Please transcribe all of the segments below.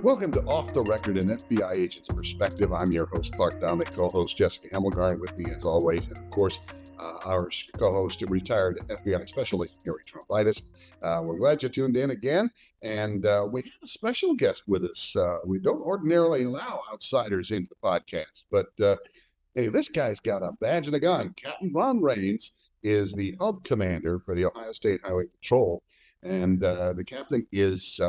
Welcome to Off the Record, an FBI agent's perspective. I'm your host, Clark Dominic, co-host Jessica Hamilgarn with me as always, and of course, our co-host, retired FBI Special Agent Harry Trombitas. We're glad you tuned in again, and we have a special guest with us. We don't ordinarily allow outsiders into the podcast, but hey, this guy's got a badge and a gun. Captain Ron Rains is the hub commander for the Ohio State Highway Patrol, and the captain is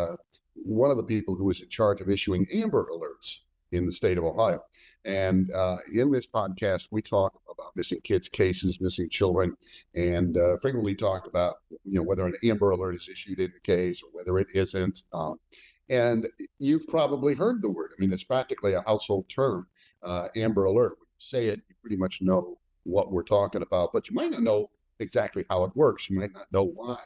one of the people who is in charge of issuing Amber Alerts in the state of Ohio. And in this podcast, we talk about missing kids cases, missing children, and frequently talk about whether an Amber Alert is issued in the case or whether it isn't. And you've probably heard the word. I mean, it's practically a household term, Amber Alert. When you say it, you pretty much know what we're talking about, but you might not know exactly how it works. You might not know why.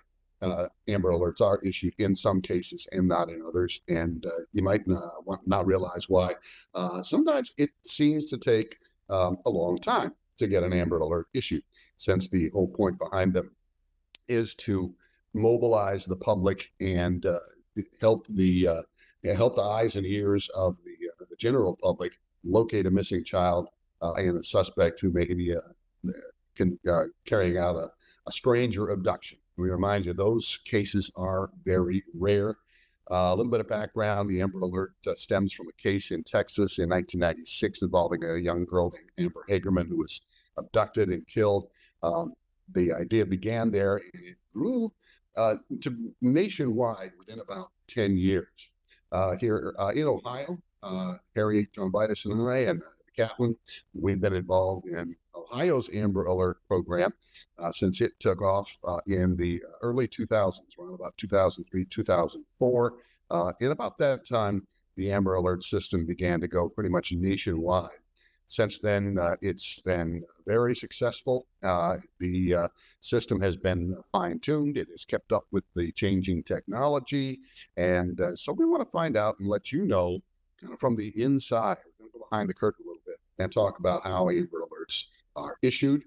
Amber Alerts are issued in some cases and not in others, and you might not realize why. Sometimes it seems to take a long time to get an Amber Alert issued, since the whole point behind them is to mobilize the public and help the eyes and ears of the general public locate a missing child and a suspect who may be carrying out a stranger abduction. We remind you, those cases are very rare. A little bit of background, the Amber Alert stems from a case in Texas in 1996 involving a young girl named Amber Hagerman who was abducted and killed. The idea began there, and it grew to nationwide within about 10 years. Here in Ohio, Harry Trombitas and I and the captain, we've been involved in Ohio's Amber Alert program since it took off in the early 2000s, around about 2003, 2004. In about that time, the Amber Alert system began to go pretty much nationwide. Since then, it's been very successful. The system has been fine-tuned. It has kept up with the changing technology. And so we want to find out and let you know kind of from the inside. We're going to go behind the curtain a little bit and talk about how Amber Alerts are issued,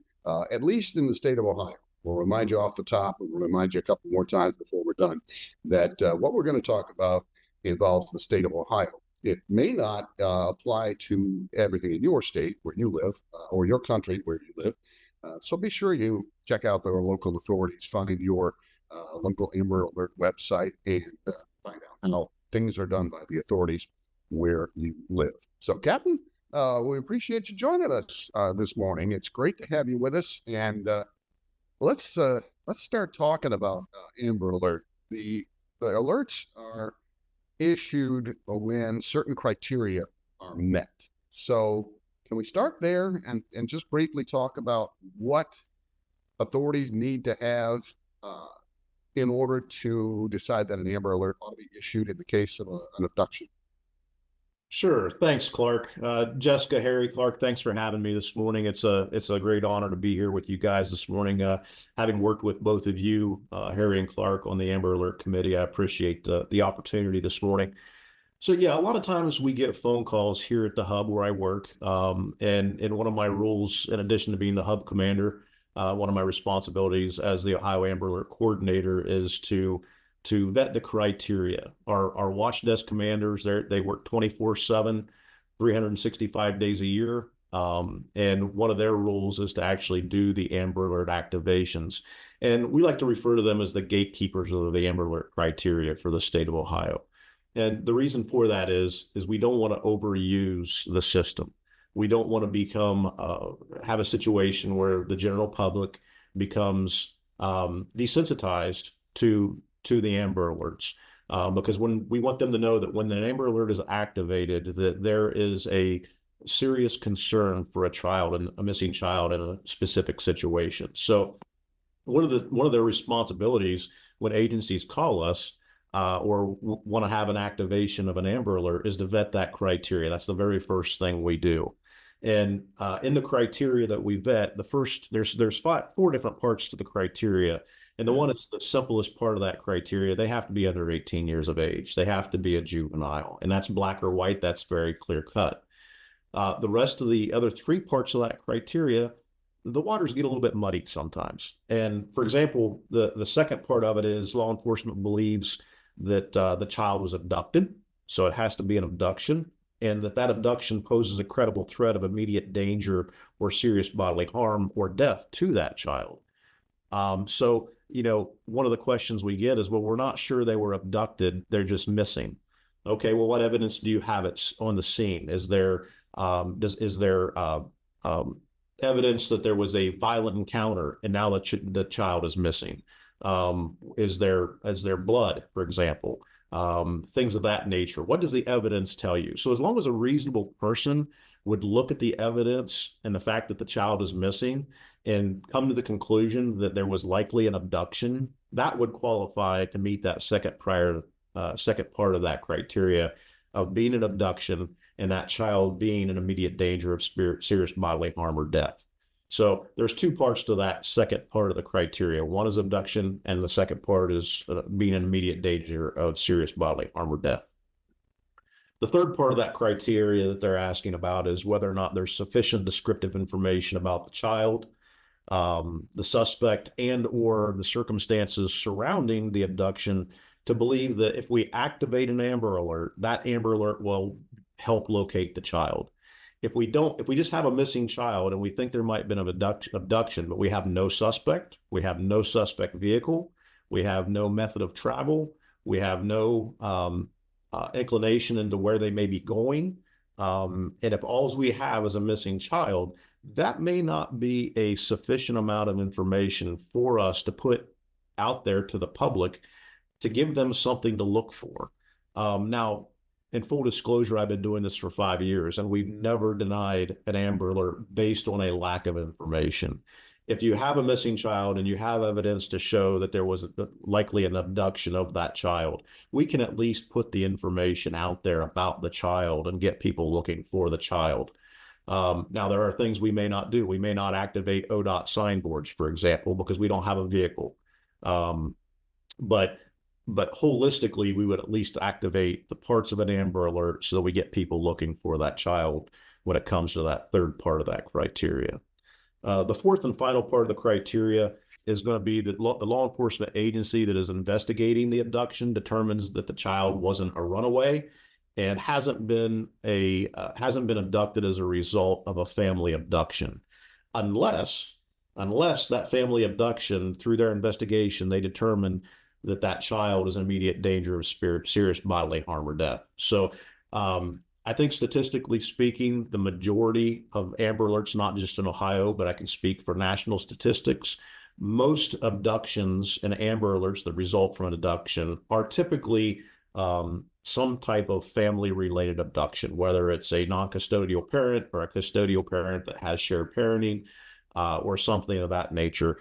at least in the state of Ohio. We'll remind you off the top, and we'll remind you a couple more times before we're done, that what we're going to talk about involves the state of Ohio. It may not apply to everything in your state where you live or your country where you live. So be sure you check out the local authorities, find your local Amber Alert website, and find out how things are done by the authorities where you live. So, Captain, we appreciate you joining us this morning. It's great to have you with us, and let's start talking about Amber Alert. The alerts are issued when certain criteria are met. So, can we start there and just briefly talk about what authorities need to have in order to decide that an Amber Alert ought to be issued in the case of an abduction? Sure. Thanks, Clark. Jessica, Harry, Clark, thanks for having me this morning. It's a great honor to be here with you guys this morning. Having worked with both of you, Harry and Clark, on the Amber Alert Committee, I appreciate the opportunity this morning. So yeah, a lot of times we get phone calls here at the hub where I work. And one of my roles, in addition to being the hub commander, one of my responsibilities as the Ohio Amber Alert coordinator is to vet the criteria. Our watch desk commanders, they work 24/7, 365 days a year. And one of their rules is to actually do the Amber Alert activations. And we like to refer to them as the gatekeepers of the Amber Alert criteria for the state of Ohio. And the reason for that is we don't want to overuse the system. We don't want to have a situation where the general public becomes desensitized to the Amber Alerts, because when we want them to know that when an Amber Alert is activated, that there is a serious concern for a missing child in a specific situation. So one of their responsibilities when agencies call us or want to have an activation of an Amber Alert is to vet that criteria. That's the very first thing we do. And in the criteria that we vet, there's four different parts to the criteria. And the one is the simplest part of that criteria. They have to be under 18 years of age. They have to be a juvenile. And that's black or white. That's very clear cut. The rest of the other three parts of that criteria, the waters get a little bit muddy sometimes. And for example, the second part of it is law enforcement believes that the child was abducted. So it has to be an abduction, and that abduction poses a credible threat of immediate danger or serious bodily harm or death to that child. So, one of the questions we get is, well, we're not sure they were abducted. They're just missing. Okay, well, what evidence do you have it on the scene? Is there evidence that there was a violent encounter and now the child is missing? Is there blood, for example? Things of that nature. What does the evidence tell you? So as long as a reasonable person would look at the evidence and the fact that the child is missing and come to the conclusion that there was likely an abduction, that would qualify to meet that second part of that criteria of being an abduction and that child being in immediate danger of serious bodily harm or death. So there's two parts to that second part of the criteria. One is abduction, and the second part is being in immediate danger of serious bodily harm or death. The third part of that criteria that they're asking about is whether or not there's sufficient descriptive information about the child, the suspect, and or the circumstances surrounding the abduction to believe that if we activate an Amber Alert, that Amber Alert will help locate the child. If we just have a missing child and we think there might have been an abduction, but we have no suspect, we have no suspect vehicle, we have no method of travel, we have no inclination into where they may be going, and if all we have is a missing child, that may not be a sufficient amount of information for us to put out there to the public to give them something to look for. Now, in full disclosure, I've been doing this for 5 years, and we've never denied an Amber Alert based on a lack of information. If you have a missing child and you have evidence to show that there was likely an abduction of that child, we can at least put the information out there about the child and get people looking for the child. Now, there are things we may not do. We may not activate ODOT signboards, for example, because we don't have a vehicle. But holistically, we would at least activate the parts of an Amber Alert so that we get people looking for that child when it comes to that third part of that criteria. The fourth and final part of the criteria is going to be that the law enforcement agency that is investigating the abduction determines that the child wasn't a runaway and hasn't been abducted as a result of a family abduction, unless that family abduction, through their investigation, they determine that child is in immediate danger of serious bodily harm or death. So I think statistically speaking, the majority of Amber Alerts, not just in Ohio, but I can speak for national statistics, most abductions and Amber Alerts that result from an abduction are typically some type of family-related abduction, whether it's a non-custodial parent or a custodial parent that has shared parenting or something of that nature.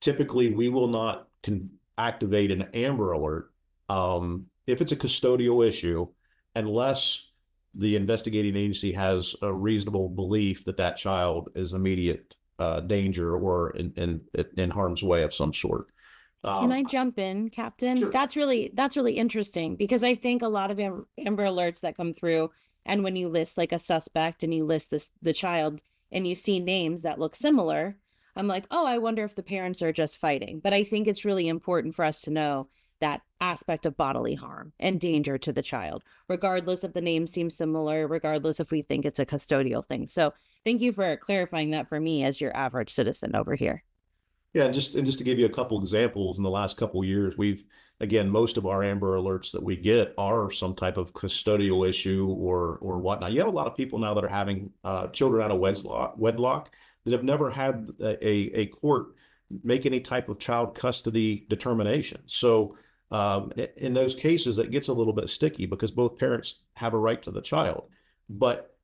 Typically, we will not activate an Amber Alert if it's a custodial issue, unless the investigating agency has a reasonable belief that child is immediate danger or in harm's way of some sort. Can I jump in, Captain? Sure. That's really interesting, because I think a lot of Amber Alerts that come through, and when you list like a suspect and you list the child and you see names that look similar, I'm like, oh, I wonder if the parents are just fighting. But I think it's really important for us to know that aspect of bodily harm and danger to the child, regardless if the name seems similar, regardless if we think it's a custodial thing. So thank you for clarifying that for me as your average citizen over here. Yeah, and just to give you a couple examples, in the last couple of years, most of our Amber Alerts that we get are some type of custodial issue or whatnot. You have a lot of people now that are having children out of wedlock that have never had a court make any type of child custody determination. So in those cases, it gets a little bit sticky because both parents have a right to the child. But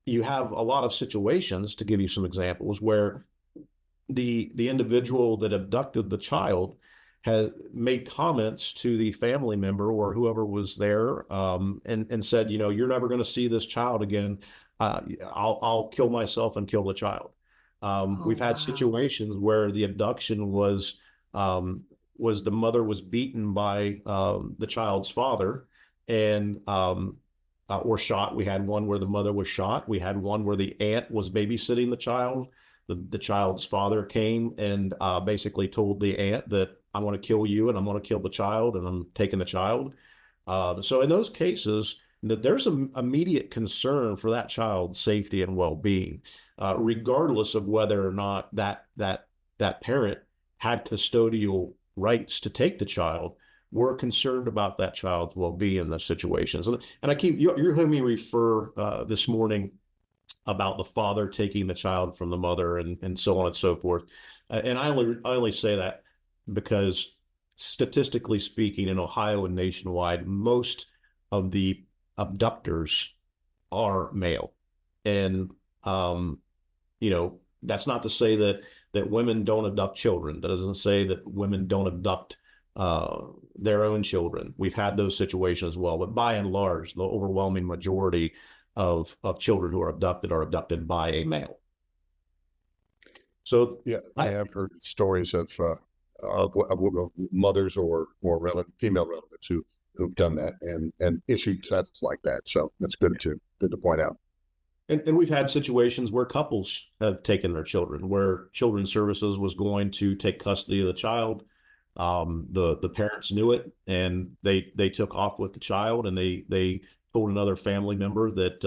you have a lot of situations, to give you some examples, where the individual that abducted the child has made comments to the family member or whoever was there and said, you're never going to see this child again. I'll kill myself and kill the child. We've had situations where the abduction was the mother was beaten by the child's father and or shot. We had one where the mother was shot. We had one where the aunt was babysitting the child. The child's father came and basically told the aunt that I want to kill you and I'm going to kill the child and I'm taking the child. So in those cases, that there's an immediate concern for that child's safety and well-being, regardless of whether or not that parent had custodial rights to take the child. We're concerned about that child's well-being in those situations. And I keep you're hearing me refer this morning about the father taking the child from the mother and so on and so forth. And I only say that because statistically speaking, in Ohio and nationwide, most of the abductors are male. And, you know, that's not to say that women don't abduct children. That doesn't say that women don't abduct their own children. We've had those situations as well, but by and large, the overwhelming majority of children who are abducted by a male. So Yeah, I have heard stories of mothers or female relatives who've done that and issued tests like that. So that's good to point out. and we've had situations where couples have taken their children, where Children's Services was going to take custody of the child. The parents knew it, and they took off with the child, and they told another family member that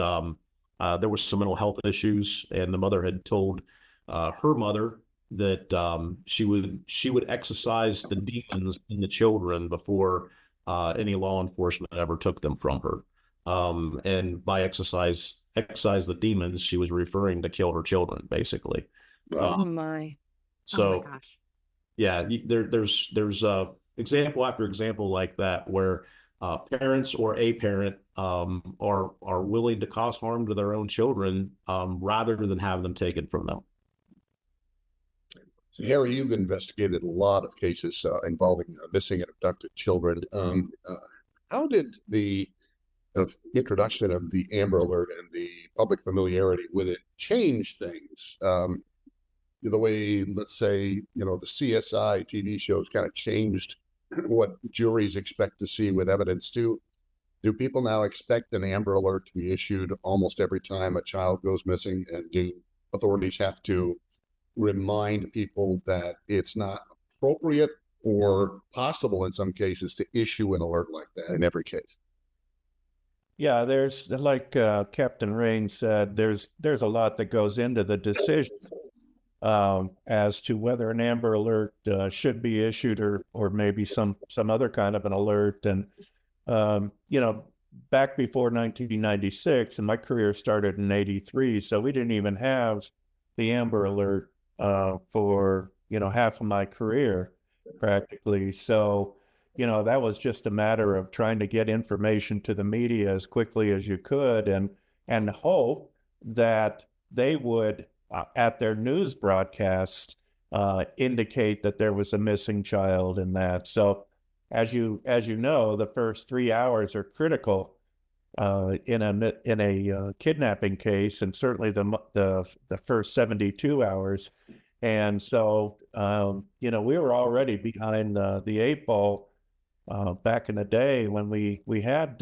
there was some mental health issues, and the mother had told her mother that she would exorcise the demons in the children before any law enforcement ever took them from her. And by exercise the demons, she was referring to kill her children, basically. Oh Um, my. so Oh my gosh. yeah, there's example after example like that where parents or a parent are willing to cause harm to their own children rather than have them taken from them. So Harry, you've investigated a lot of cases involving missing and abducted children. How did the introduction of the Amber Alert and the public familiarity with it change things? The way, let's say, the CSI TV shows kind of changed what juries expect to see with evidence. Do people now expect an Amber Alert to be issued almost every time a child goes missing? And do authorities have to remind people that it's not appropriate or possible in some cases to issue an alert like that in every case? Yeah, there's like Captain Rain said, there's a lot that goes into the decision as to whether an Amber Alert should be issued or maybe some other kind of an alert. And you know, back before 1996, and my career started in '83, so we didn't even have the Amber Alert for half of my career practically. So that was just a matter of trying to get information to the media as quickly as you could and hope that they would at their news broadcasts indicate that there was a missing child in that. So as you know, the first 3 hours are critical in a kidnapping case, and certainly the first 72 hours. And so we were already behind the eight ball back in the day when we had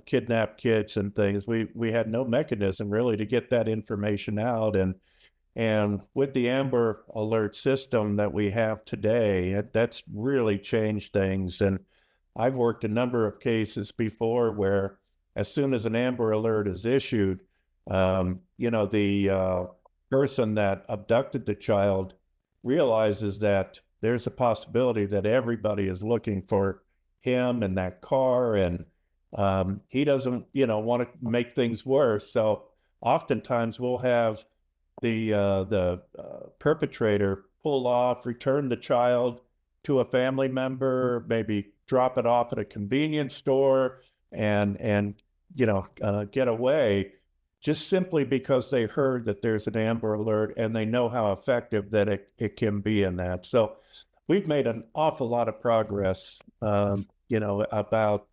kidnapped kids and things. We had no mechanism really to get that information out, and with the Amber Alert system that we have today, that's really changed things. And I've worked a number of cases before where as soon as an Amber Alert is issued, the person that abducted the child realizes that there's a possibility that everybody is looking for him and that car, and he doesn't, want to make things worse. So oftentimes we'll have the perpetrator pull off, return the child to a family member, maybe drop it off at a convenience store, and get away, just simply because they heard that there's an Amber Alert and they know how effective that it can be in that. So we've made an awful lot of progress, about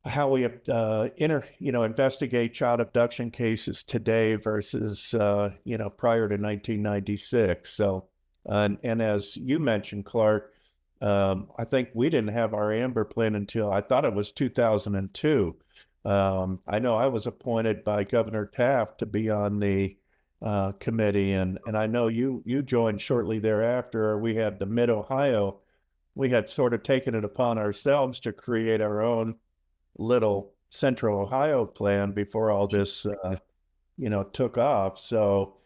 how we investigate child abduction cases today versus prior to 1996. So and as you mentioned, Clark, I think we didn't have our Amber plan until I thought it was 2002. I know I was appointed by Governor Taft to be on the committee, and I know you joined shortly thereafter. We had the Mid Ohio we had sort of taken it upon ourselves to create our own little Central Ohio plan before all this, took off. So,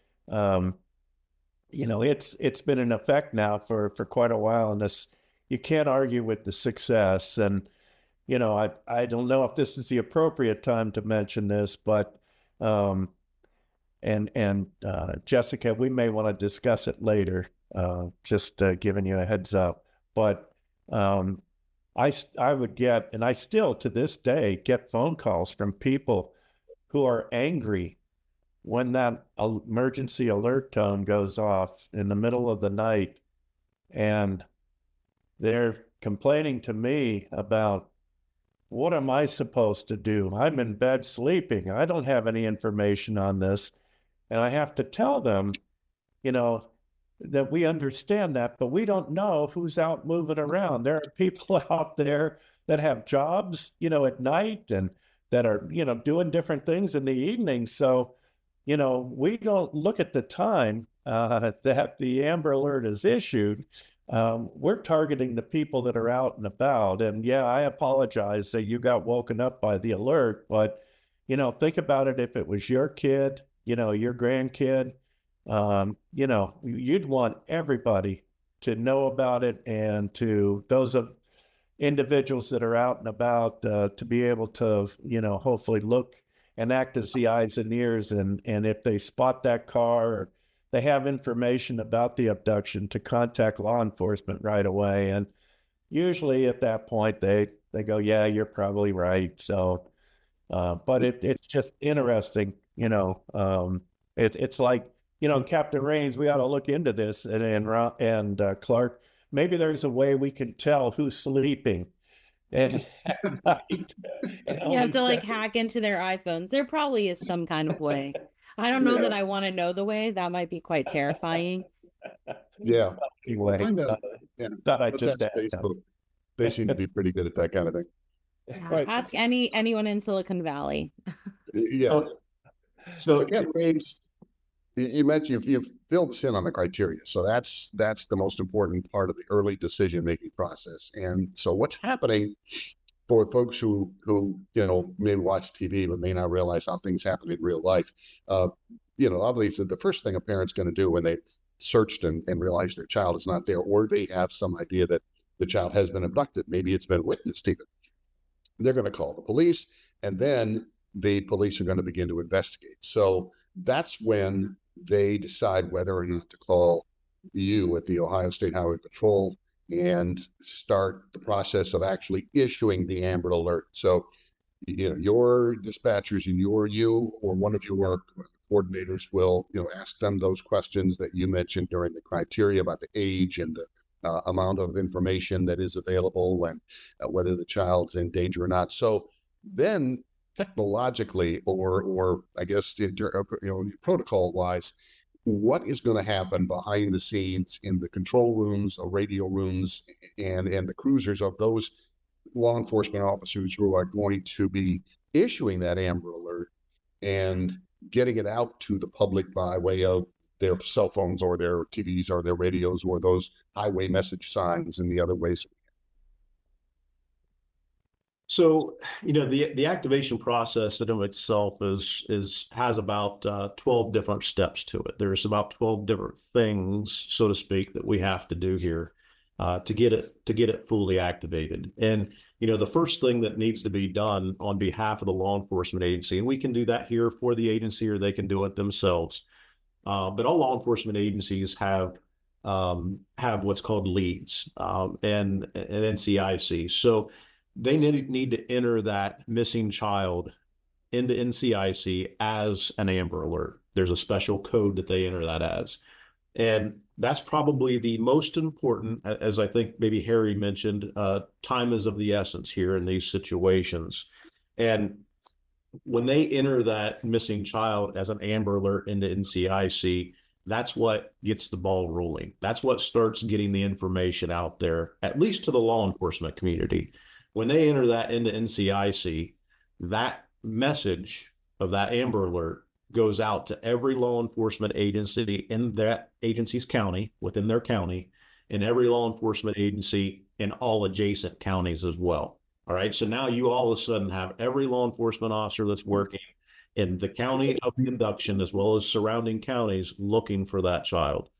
it's been in effect now for quite a while, and this, you can't argue with the success. And I don't know if this is the appropriate time to mention this, but Jessica, we may want to discuss it later. Just giving you a heads up. But I would get, and I still to this day get phone calls from people who are angry when that emergency alert tone goes off in the middle of the night, and they're complaining to me about, what am I supposed to do? I'm in bed sleeping. I don't have any information on this. And I have to tell them, that we understand that, but we don't know who's out moving around. There are people out there that have jobs, at night, and that are, doing different things in the evening. So, we don't look at the time that the Amber Alert is issued. We're targeting the people that are out and about. And yeah, I apologize that you got woken up by the alert, but, think about it. If it was your kid, your grandkid, you'd want everybody to know about it, and to those of individuals that are out and about to be able to, hopefully look and act as the eyes and ears. And if they spot that car, or they have information about the abduction, to contact law enforcement right away. And usually at that point, they go, yeah, you're probably right. So, but it's just interesting, it's like, Captain Rains, we ought to look into this. And Clark, maybe there's a way we can tell who's sleeping at night. You have to like hack into their iPhones. There probably is some kind of way. I don't know that I want to know the way. That might be quite terrifying. Yeah. Anyway, Find out. Yeah. thought I'd Let's just ask add Facebook. They seem to be pretty good at that kind of thing. Yeah, Right. ask anyone in Silicon Valley. Yeah. So Again, Rains, you mentioned you've filled us in on the criteria. So that's the most important part of the early decision-making process. And so what's happening for folks who maybe watch TV but may not realize how things happen in real life? Obviously the first thing a parent's going to do when they've searched and realize their child is not there, or they have some idea that the child has been abducted, maybe it's been witnessed even, they're going to call the police, and then the police are going to begin to investigate. So that's when they decide whether or not to call you at the Ohio State Highway Patrol and start the process of actually issuing the Amber Alert. So, your dispatchers and you or one of your coordinators will, ask them those questions that you mentioned during the criteria about the age and the amount of information that is available, and whether the child's in danger or not. So then technologically, or I guess, protocol wise, what is going to happen behind the scenes in the control rooms, the radio rooms, and the cruisers of those law enforcement officers who are going to be issuing that Amber Alert and getting it out to the public by way of their cell phones or their TVs or their radios or those highway message signs and the other ways. So, the activation process in of itself has about 12 different steps to it. There's about 12 different things, so to speak, that we have to do here to get it fully activated. And the first thing that needs to be done on behalf of the law enforcement agency, and we can do that here for the agency, or they can do it themselves. But all law enforcement agencies have what's called leads and NCIC. So they need to enter that missing child into NCIC as an Amber Alert. There's a special code that they enter that as. And that's probably the most important, as I think maybe Harry mentioned, time is of the essence here in these situations. And when they enter that missing child as an Amber Alert into NCIC, that's what gets the ball rolling. That's what starts getting the information out there, at least to the law enforcement community. When they enter that into NCIC, that message of that Amber Alert goes out to every law enforcement agency in that agency's county, within their county, in every law enforcement agency in all adjacent counties as well. All right. So now you all of a sudden have every law enforcement officer that's working in the county of the abduction, as well as surrounding counties, looking for that child.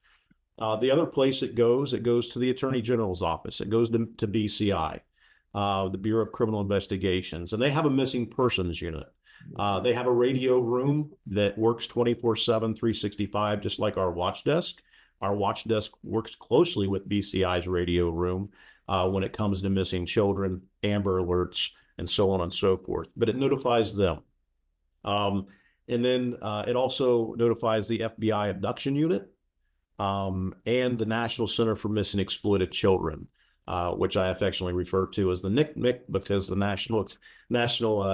The other place it goes to the Attorney General's office. It goes to BCI, the Bureau of Criminal Investigations, and they have a missing persons unit. They have a radio room that works 24/7, 365, just like our watch desk. Our watch desk works closely with BCI's radio room when it comes to missing children, Amber Alerts, and so on and so forth. But it notifies them. And then it also notifies the FBI abduction unit and the National Center for Missing Exploited Children, which I affectionately refer to as the NCMEC, because the National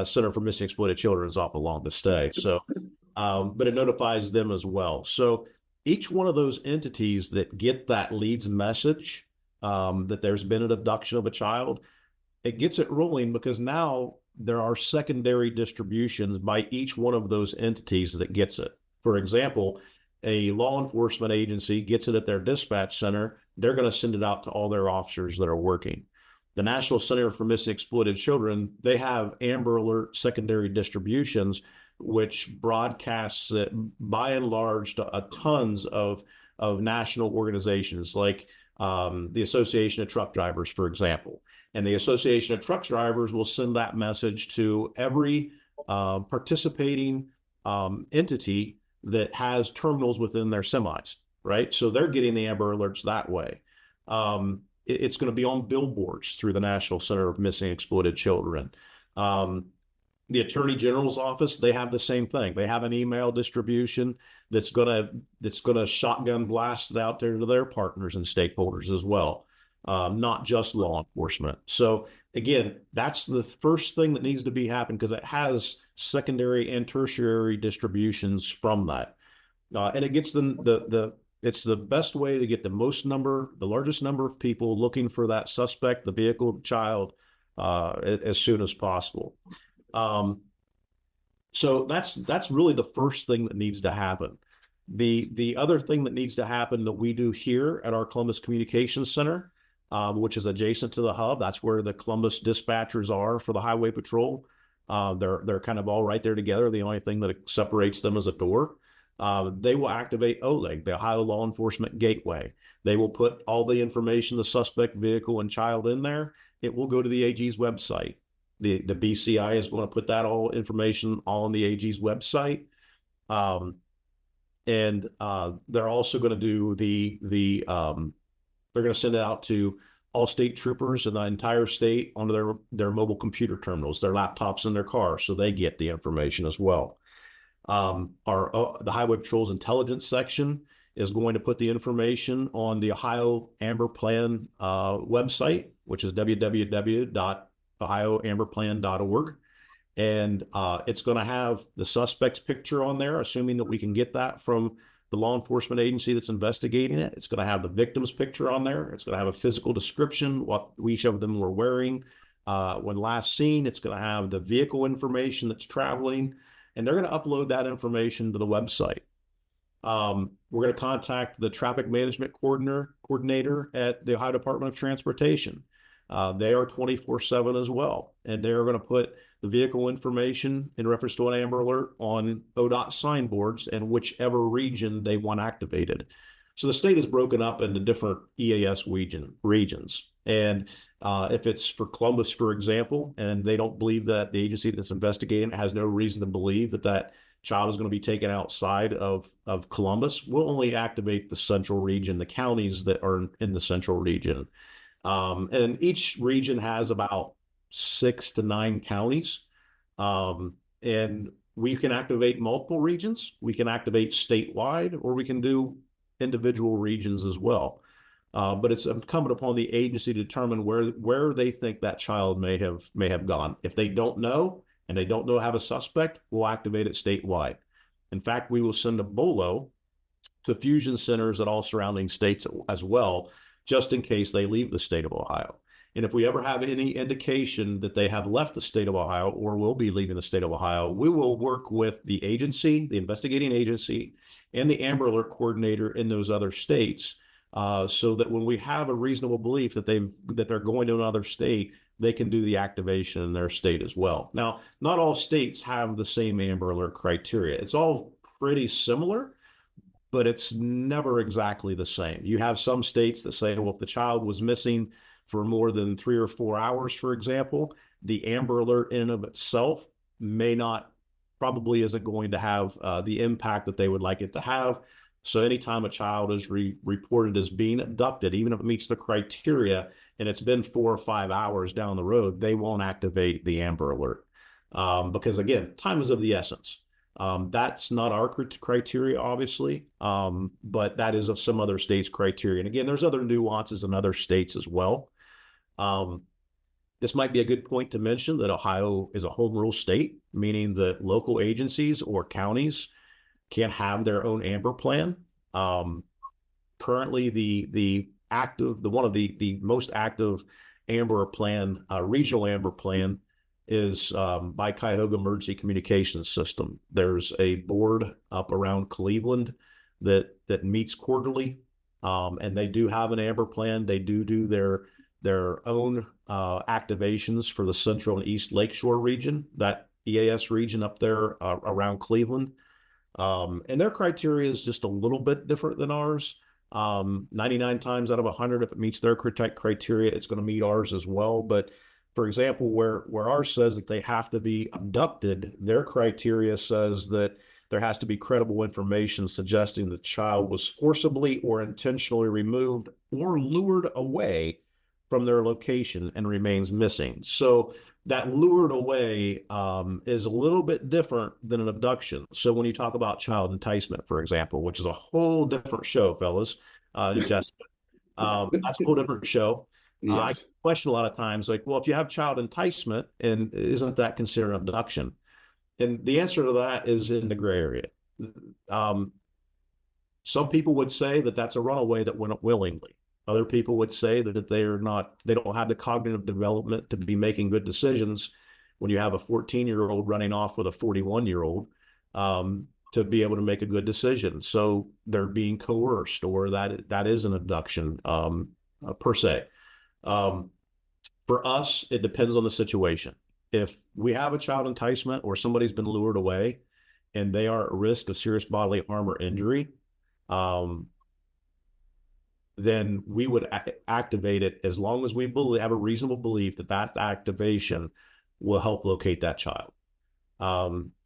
Center for Missing Exploited Children is awful long to stay. So, but it notifies them as well. So each one of those entities that get that leads message that there's been an abduction of a child, it gets it rolling, because now there are secondary distributions by each one of those entities that gets it. For example, a law enforcement agency gets it at their dispatch center, they're going to send it out to all their officers that are working. The National Center for Missing Exploited Children, they have Amber Alert secondary distributions, which broadcasts it by and large to tons of national organizations, like the Association of Truck Drivers, for example. And the Association of Truck Drivers will send that message to every participating entity that has terminals within their semis, right? So they're getting the Amber Alerts that way. It's going to be on billboards through the National Center for Missing Exploited Children. The Attorney General's office, they have the same thing. They have an email distribution that's gonna shotgun blast it out there to their partners and stakeholders as well, not just law enforcement. So again, that's the first thing that needs to be happening, because it has secondary and tertiary distributions from that, and it gets it's the best way to get the largest number of people looking for that suspect, the vehicle, the child, as soon as possible. So that's really the first thing that needs to happen. The other thing that needs to happen that we do here at our Columbus Communications Center, which is adjacent to the hub, that's where the Columbus dispatchers are for the Highway Patrol. They're kind of all right there together. The only thing that separates them is a door. They will activate OLEG, the Ohio Law Enforcement Gateway. They will put all the information, the suspect, vehicle, and child in there. It will go to the AG's website. The BCI is going to put that information all on the AG's website. And they're also going to do they're going to send it out to all state troopers in the entire state onto their mobile computer terminals, their laptops in their cars, so they get the information as well. The Highway Patrol's intelligence section is going to put the information on the Ohio Amber Plan website, which is www.ohioamberplan.org. And it's going to have the suspect's picture on there, assuming that we can get that from the law enforcement agency that's investigating it. It's going to have the victim's picture on there. It's going to have a physical description, what each of them were wearing when last seen. It's going to have the vehicle information that's traveling, and they're going to upload that information to the website. We're going to contact the traffic management coordinator at the Ohio Department of Transportation. They are 24/7 as well, and they're going to put the vehicle information in reference to an Amber Alert on ODOT signboards and whichever region they want activated. So the state is broken up into different EAS regions. And if it's for Columbus, for example, and they don't believe that the agency that's investigating has no reason to believe that child is going to be taken outside of Columbus, we'll only activate the central region, the counties that are in the central region. And each region has about 6 to 9 counties. And we can activate multiple regions. We can activate statewide, or we can do individual regions as well. But it's incumbent upon the agency to determine where they think that child may have gone. If they don't know, and they don't know have a suspect, we'll activate it statewide. In fact, we will send a BOLO to fusion centers at all surrounding states as well, just in case they leave the state of Ohio. And if we ever have any indication that they have left the state of Ohio or will be leaving the state of Ohio, we will work with the agency, the investigating agency, and the Amber Alert coordinator in those other states so that when we have a reasonable belief that they're going to another state, they can do the activation in their state as well. Now, not all states have the same Amber Alert criteria. It's all pretty similar, but it's never exactly the same. You have some states that say, well, if the child was missing for more than 3 or 4 hours, for example, the Amber Alert in and of itself may not, probably isn't going to have the impact that they would like it to have. So anytime a child is reported as being abducted, even if it meets the criteria and it's been 4 or 5 hours down the road, they won't activate the Amber Alert. Because again, time is of the essence. That's not our criteria, obviously, but that is of some other states' criteria. And again, there's other nuances in other states as well. This might be a good point to mention that Ohio is a home rule state, meaning that local agencies or counties can have their own Amber plan. Currently, the one of the most active Amber plan, regional Amber plan, is by Cuyahoga Emergency Communications System. There's a board up around Cleveland that meets quarterly, and they do have an Amber plan. They do their own activations for the Central and East Lakeshore region, that EAS region up there around Cleveland. And their criteria is just a little bit different than ours. 99 times out of 100, if it meets their criteria, it's going to meet ours as well. But for example, where ours says that they have to be abducted, their criteria says that there has to be credible information suggesting the child was forcibly or intentionally removed or lured away from their location and remains missing. So that lured away is a little bit different than an abduction. So when you talk about child enticement, for example, which is a whole different show, fellas, Jessica, that's a whole different show. I question a lot of times, like, well, if you have child enticement, and isn't that considered abduction? And the answer to that is in the gray area. Some people would say that that's a runaway that went willingly. Other people would say that they don't have the cognitive development to be making good decisions when you have a 14-year-old running off with a 41-year-old to be able to make a good decision. So they're being coerced, or that is an abduction per se. For us, it depends on the situation. If we have a child enticement or somebody's been lured away and they are at risk of serious bodily harm or injury, then we would activate it as long as we have a reasonable belief that activation will help locate that child.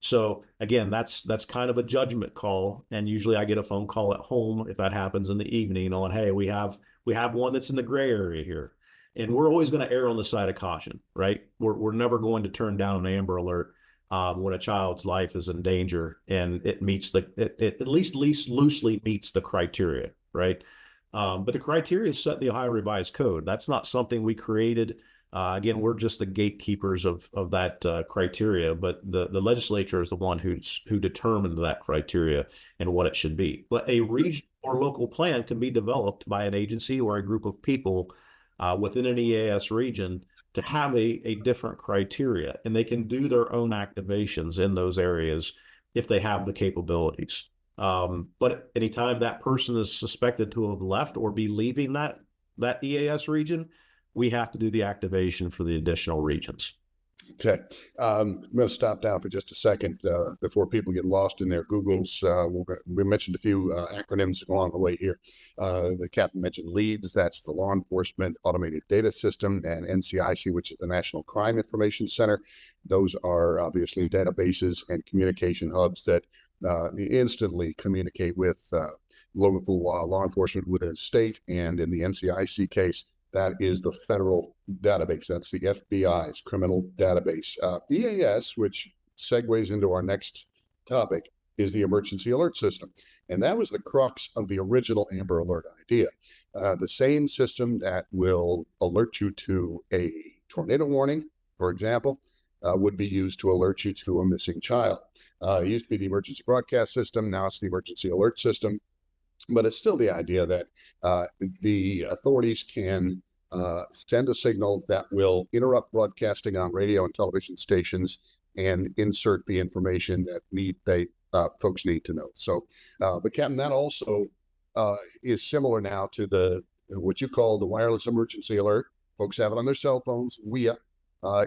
So again, that's kind of a judgment call. And usually I get a phone call at home if that happens in the evening on, hey, we have one that's in the gray area here. And we're always going to err on the side of caution, right? We're never going to turn down an Amber Alert when a child's life is in danger and it meets it at least loosely meets the criteria, right? But the criteria is set in the Ohio Revised Code. That's not something we created. Again, we're just the gatekeepers of that criteria, but the legislature is the one who determined that criteria and what it should be. But a regional or local plan can be developed by an agency or a group of people within an EAS region to have a different criteria, and they can do their own activations in those areas if they have the capabilities. But anytime that person is suspected to have left or be leaving that EAS region, we have to do the activation for the additional regions. Okay. I'm going to stop down for just a second before people get lost in their Googles. We mentioned a few acronyms along the way here. The captain mentioned LEADS, that's the Law Enforcement Automated Data System, and NCIC, which is the National Crime Information Center. Those are obviously databases and communication hubs that instantly communicate with local law enforcement within a state. And in the NCIC case, that is the federal database. That's the FBI's criminal database. EAS, which segues into our next topic, is the emergency alert system. And that was the crux of the original Amber Alert idea. The same system that will alert you to a tornado warning, for example, would be used to alert you to a missing child. It used to be the emergency broadcast system. Now it's the emergency alert system. But it's still the idea that the authorities can send a signal that will interrupt broadcasting on radio and television stations and insert the information that folks need to know. So, but Captain, that also is similar now to the what you call the wireless emergency alert. Folks have it on their cell phones.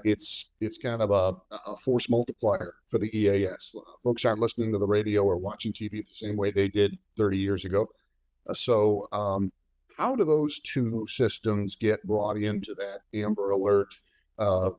It's kind of a force multiplier for the EAS. Folks aren't listening to the radio or watching TV the same way they did 30 years ago. How do those two systems get brought into that Amber Alert uh,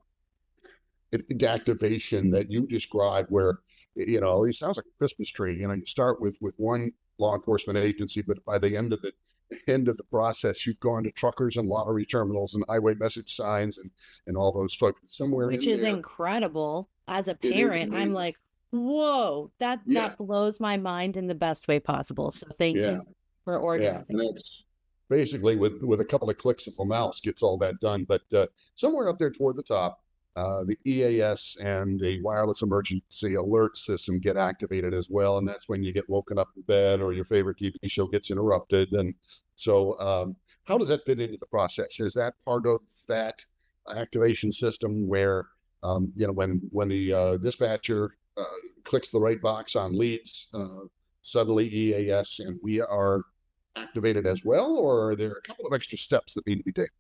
activation that you described, where it sounds like a Christmas tree. You start with one law enforcement agency, but by the end of the process, you've gone to truckers and lottery terminals and highway message signs and all those folks somewhere Which in is there. incredible. As a It is parent, I'm amazing. like, whoa, that Yeah, blows my mind in the best way possible. So thank yeah, you for yeah. organizing. And that's basically with a couple of clicks of a mouse gets all that done. But somewhere up there toward the top, the EAS and the wireless emergency alert system get activated as well, and that's when you get woken up in bed or your favorite TV show gets interrupted. And so, how does that fit into the process? Is that part of that activation system where when the dispatcher clicks the right box on leads, suddenly EAS and we are activated as well, or are there a couple of extra steps that need to be taken?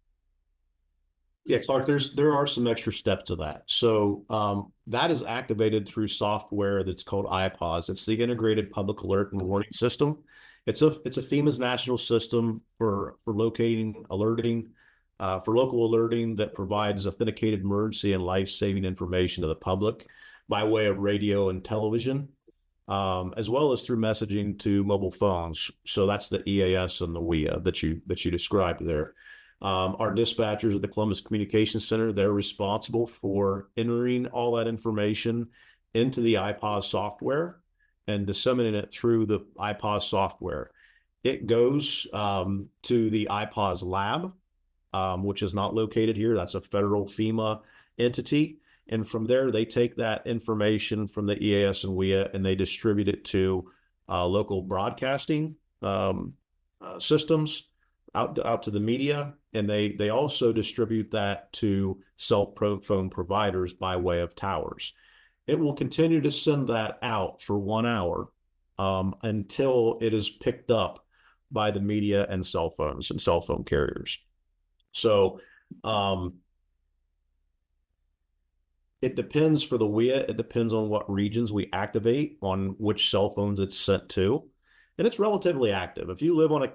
Yeah, Clark, there are some extra steps to that. So that is activated through software that's called IPAWS. It's the Integrated Public Alert and Warning System. It's a FEMA's national system for locating, alerting, for local alerting that provides authenticated emergency and life-saving information to the public by way of radio and television, as well as through messaging to mobile phones. So that's the EAS and the WIA that you described there. Our dispatchers at the Columbus Communications Center, they're responsible for entering all that information into the IPAWS software and disseminating it through the IPAWS software. It goes to the IPAWS lab, which is not located here. That's a federal FEMA entity. And from there, they take that information from the EAS and WIA and they distribute it to local broadcasting systems, out to the media, and they also distribute that to cell phone providers by way of towers. It will continue to send that out for 1 hour until it is picked up by the media and cell phones and cell phone carriers. So it depends for the WIA. It depends on what regions we activate, on which cell phones it's sent to. And it's relatively active. If you live on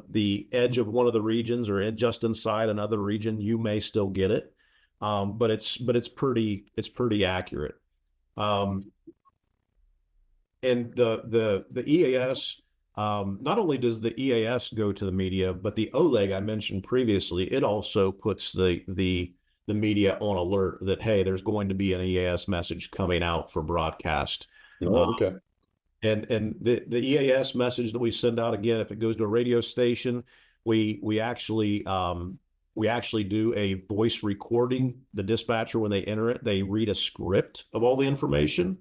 the edge of one of the regions or just inside another region, you may still get it, but it's pretty accurate. And the EAS, not only does the EAS go to the media, but the OLEG I mentioned previously, it also puts the media on alert that, hey, there's going to be an EAS message coming out for broadcast. Oh, okay. And the EAS message that we send out, again, if it goes to a radio station, we actually do a voice recording. The dispatcher, when they enter it, they read a script of all the information,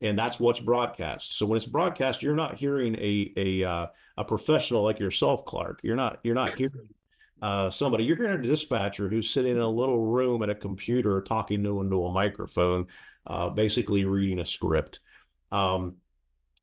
and that's what's broadcast. So when it's broadcast, you're not hearing a professional like yourself, Clark. You're not hearing somebody. You're hearing a dispatcher who's sitting in a little room at a computer talking into a microphone, basically reading a script.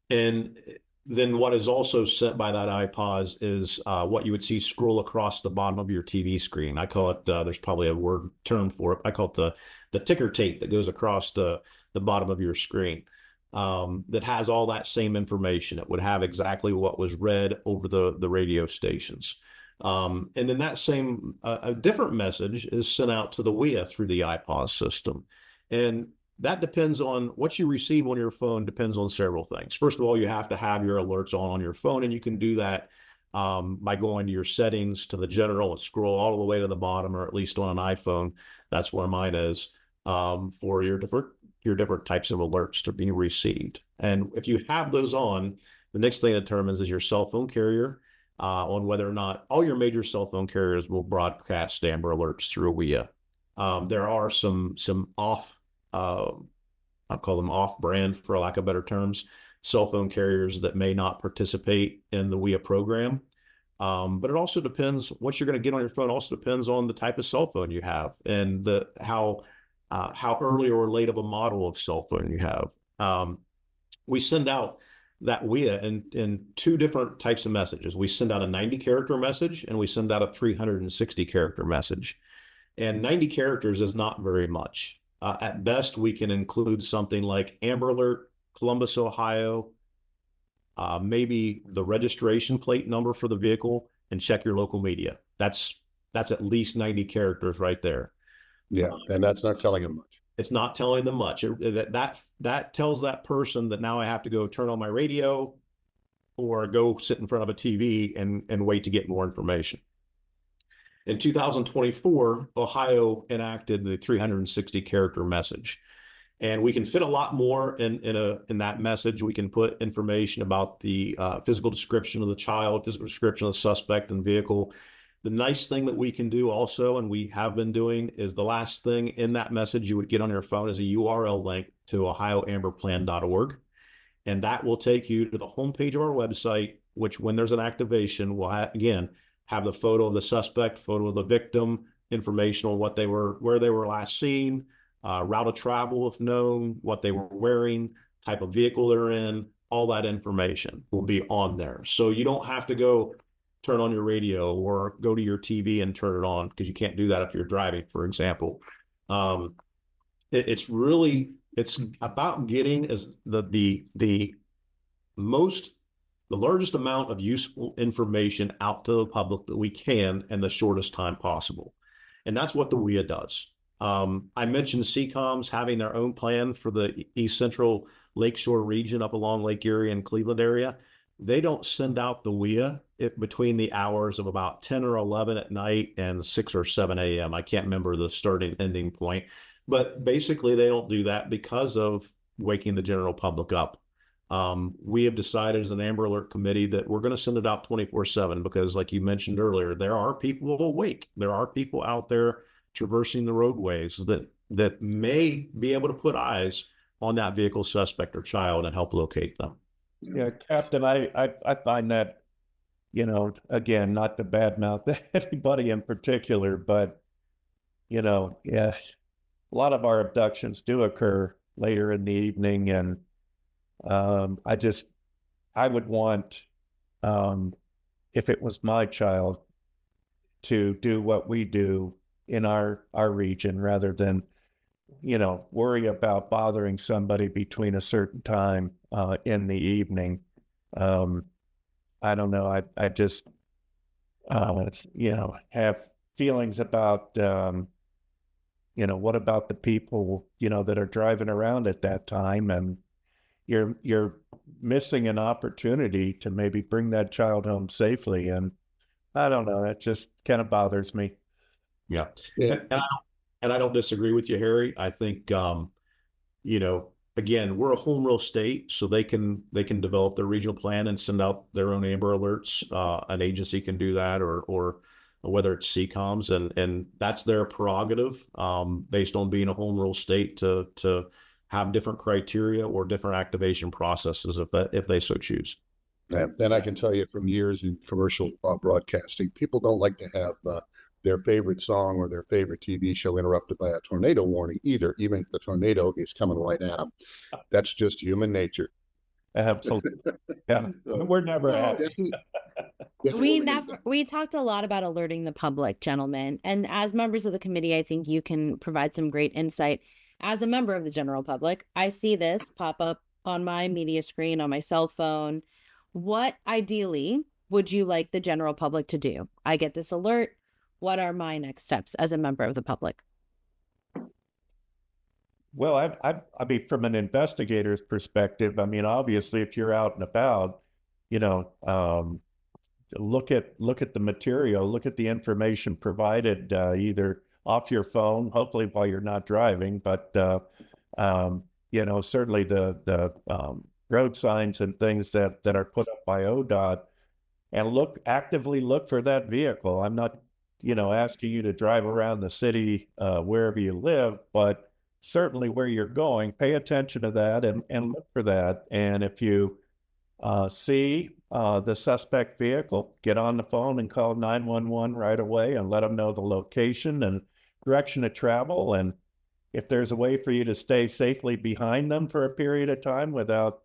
And then what is also sent by that IPAWS is what you would see scroll across the bottom of your TV screen. I call it, there's probably a term for it. I call it the ticker tape that goes across the bottom of your screen, that has all that same information. It would have exactly what was read over the radio stations. And then that same, a different message is sent out to the WIA through the IPAWS system. And that depends on what you receive on your phone, depends on several things. First of all, you have to have your alerts on your phone, and you can do that by going to your settings, to the general, and scroll all the way to the bottom, or at least on an iPhone. That's where mine is, for your different types of alerts to be received. And if you have those on, the next thing that determines is your cell phone carrier, on whether or not all your major cell phone carriers will broadcast Amber Alerts through a WIA. There are some off, I'll call them off-brand, for lack of better terms, cell phone carriers that may not participate in the WIA program. But it also depends, what you're going to get on your phone also depends on the type of cell phone you have and how early or late of a model of cell phone you have. We send out that WIA in two different types of messages. We send out a 90-character message and we send out a 360-character message. And 90 characters is not very much. At best, we can include something like Amber Alert, Columbus, Ohio, maybe the registration plate number for the vehicle, and check your local media. That's at least 90 characters right there. Yeah, and that's not telling them much. It's not telling them much. That tells that person that now I have to go turn on my radio or go sit in front of a TV and wait to get more information. In 2024, Ohio enacted the 360-character message, and we can fit a lot more in that message. We can put information about the physical description of the child, physical description of the suspect and vehicle. The nice thing that we can do also, and we have been doing, is the last thing in that message you would get on your phone is a URL link to ohioamberplan.org, and that will take you to the homepage of our website, which when there's an activation will again have the photo of the suspect, photo of the victim, information on where they were last seen, route of travel if known, what they were wearing, type of vehicle they're in. All that information will be on there. So you don't have to go turn on your radio or go to your TV and turn it on, because you can't do that if you're driving, for example. It's about getting as the largest amount of useful information out to the public that we can in the shortest time possible. And that's what the WIA does. I mentioned CCOMs having their own plan for the East Central Lakeshore region up along Lake Erie and Cleveland area. They don't send out the WIA between the hours of about 10 or 11 at night and 6 or 7 a.m. I can't remember the starting ending point, but basically they don't do that because of waking the general public up. We have decided as an Amber Alert committee that we're going to send it out 24/7 because, like you mentioned earlier, there are people awake. There are people out there traversing the roadways that may be able to put eyes on that vehicle suspect or child and help locate them. Yeah, Captain, I find that, again, not to badmouth anybody in particular, but, yeah, a lot of our abductions do occur later in the evening, and I would want, if it was my child, to do what we do in our region rather than, worry about bothering somebody between a certain time in the evening. I don't know. I just, have feelings about, what about the people, that are driving around at that time, and you're missing an opportunity to maybe bring that child home safely. And I don't know, that just kind of bothers me. Yeah. And I don't disagree with you, Harry. I think, again, we're a home rule state, so they can develop their regional plan and send out their own Amber Alerts. An agency can do that, or whether it's CCOMs, and that's their prerogative, based on being a home rule state to have different criteria or different activation processes if they so choose. And I can tell you from years in commercial broadcasting, people don't like to have their favorite song or their favorite TV show interrupted by a tornado warning either, even if the tornado is coming right at them. That's just human nature. Absolutely. Yeah. We're never happy. We talked a lot about alerting the public, gentlemen. And as members of the committee, I think you can provide some great insight. As a member of the general public, I see this pop up on my media screen, on my cell phone. What ideally would you like the general public to do? I get this alert. What are my next steps as a member of the public? Well, I mean, from an investigator's perspective, I mean, obviously, if you're out and about, look at the material, look at the information provided, either off your phone, hopefully while you're not driving, but certainly the road signs and things that are put up by ODOT, and actively look for that vehicle. I'm not, asking you to drive around the city wherever you live, but certainly where you're going, pay attention to that and look for that. And if you see the suspect vehicle, get on the phone and call 911 right away and let them know the location and direction of travel. And if there's a way for you to stay safely behind them for a period of time without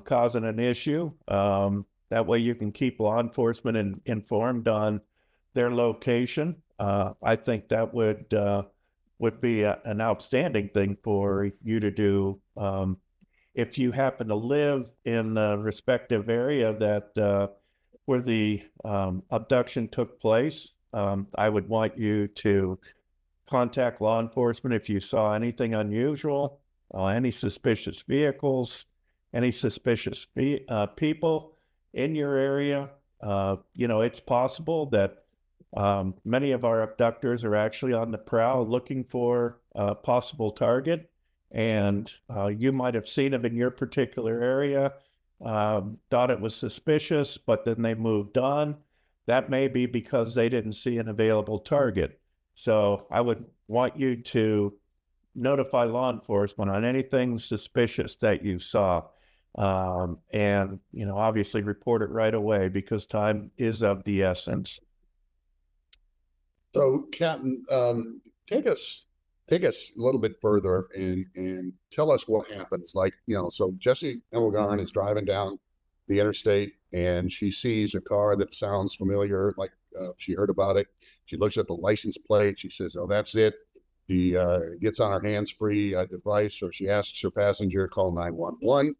causing an issue. That way you can keep law enforcement informed on their location. I think that would be an outstanding thing for you to do. If you happen to live in the respective area that where the abduction took place, I would want you to contact law enforcement if you saw anything unusual, any suspicious vehicles, any suspicious people in your area. It's possible that many of our abductors are actually on the prowl looking for a possible target, and you might have seen them in your particular area, thought it was suspicious, but then they moved on. That may be because they didn't see an available target. So I would want you to notify law enforcement on anything suspicious that you saw. And, obviously report it right away because time is of the essence. So, Captain, take us a little bit further and tell us what happens. Like, so Jessie Emilgarn is driving down the interstate and she sees a car that sounds familiar, like she heard about it. She looks at the license plate. She says, "Oh, that's it." She gets on her hands-free device, or she asks her passenger, "Call 911."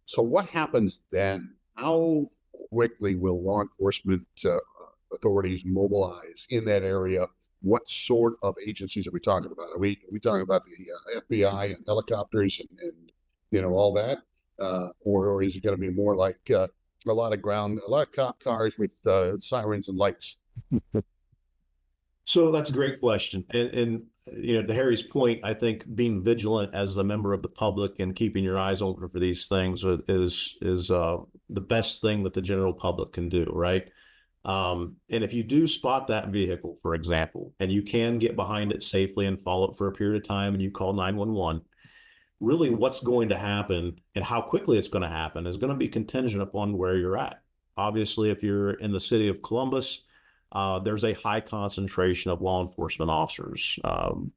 So what happens then? How quickly will law enforcement authorities mobilize in that area? What sort of agencies are we talking about? Are we talking about the FBI and helicopters and all that, or is it going to be more like a lot of cop cars with sirens and lights? So that's a great question. And to Harry's point, I think being vigilant as a member of the public and keeping your eyes open for these things is the best thing that the general public can do, right? And if you do spot that vehicle, for example, and you can get behind it safely and follow it for a period of time and you call 911, really what's going to happen and how quickly it's going to happen is going to be contingent upon where you're at. Obviously, if you're in the city of Columbus, there's a high concentration of law enforcement officers,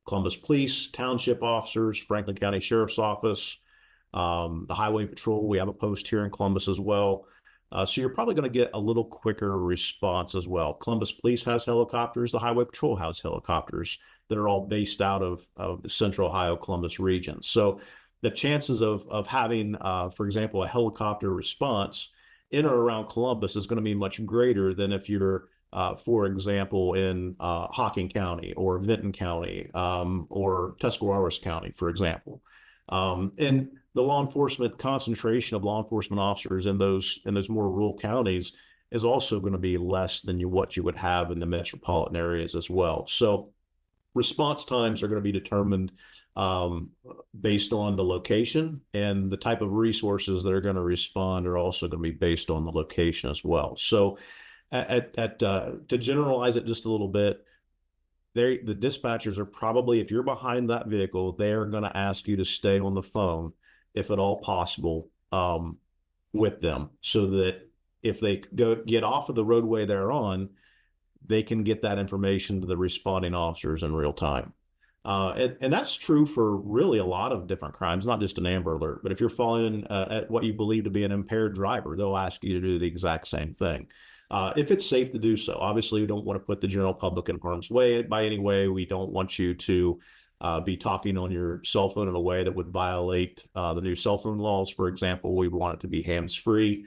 Columbus Police, Township officers, Franklin County Sheriff's Office, the Highway Patrol. We have a post here in Columbus as well. So you're probably going to get a little quicker response as well. Columbus Police has helicopters. The Highway Patrol has helicopters that are all based out of the Central Ohio Columbus region. So the chances of having, for example, a helicopter response in or around Columbus is going to be much greater than if you're for example, in Hocking County or Vinton County or Tuscarawas County, for example. And the law enforcement concentration of law enforcement officers in those more rural counties is also going to be less than what you would have in the metropolitan areas as well. So response times are going to be determined based on the location, and the type of resources that are going to respond are also going to be based on the location as well. So to generalize it just a little bit, the dispatchers are probably, if you're behind that vehicle, they're going to ask you to stay on the phone, if at all possible, with them, so that if they get off of the roadway they're on, they can get that information to the responding officers in real time. And that's true for really a lot of different crimes, not just an Amber Alert. But if you're following at what you believe to be an impaired driver, they'll ask you to do the exact same thing. If it's safe to do so. Obviously, we don't want to put the general public in harm's way by any way. We don't want you to be talking on your cell phone in a way that would violate the new cell phone laws. For example, we want it to be hands-free.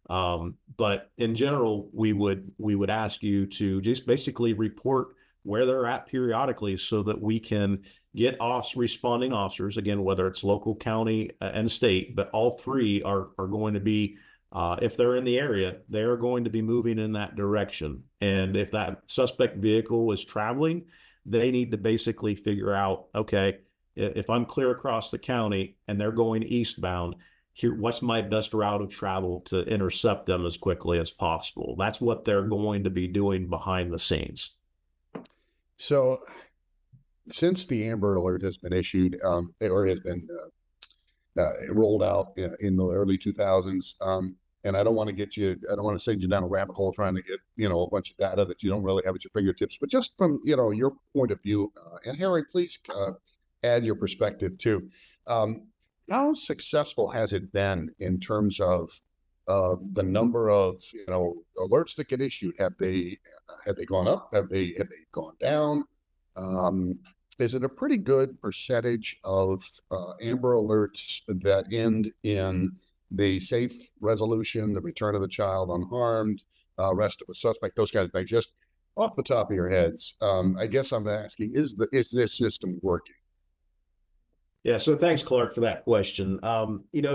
But in general, we would ask you to just basically report where they're at periodically so that we can get responding officers, again, whether it's local, county, and state, but all three are going to be, if they're in the area, they're going to be moving in that direction. And if that suspect vehicle is traveling, they need to basically figure out, okay, if I'm clear across the county and they're going eastbound, what's my best route of travel to intercept them as quickly as possible? That's what they're going to be doing behind the scenes. So since the Amber Alert has been issued or has been rolled out in the early 2000s, and I don't want to send you down a rabbit hole trying to get, a bunch of data that you don't really have at your fingertips, but just from, your point of view, and Harry, please add your perspective too. how successful has it been in terms of the number of alerts that get issued? Have they gone up? Have they gone down? Um, is it a pretty good percentage of Amber Alerts that end in the safe resolution, the return of the child unharmed, arrest of a suspect, those kind of things? Just off the top of your heads, I guess I'm asking: is this system working? Yeah, so thanks, Clark, for that question.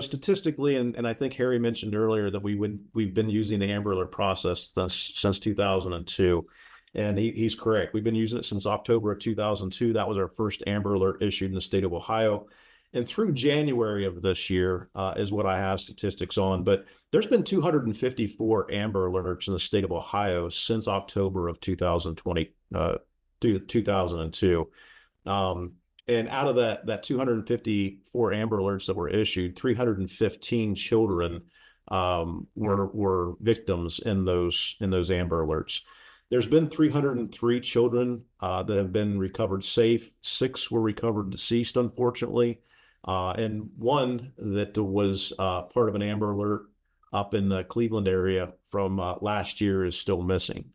Statistically, and I think Harry mentioned earlier that we've been using the Amber Alert process since 2002, and he's correct. We've been using it since October of 2002. That was our first Amber Alert issued in the state of Ohio, and through January of this year is what I have statistics on. But there's been 254 Amber Alerts in the state of Ohio since October of 2020 to 2002. And out of that 254 Amber Alerts that were issued, 315 children were victims in those Amber Alerts. There's been 303 children that have been recovered safe. 6 were recovered deceased, unfortunately, and one that was part of an Amber Alert up in the Cleveland area from last year is still missing.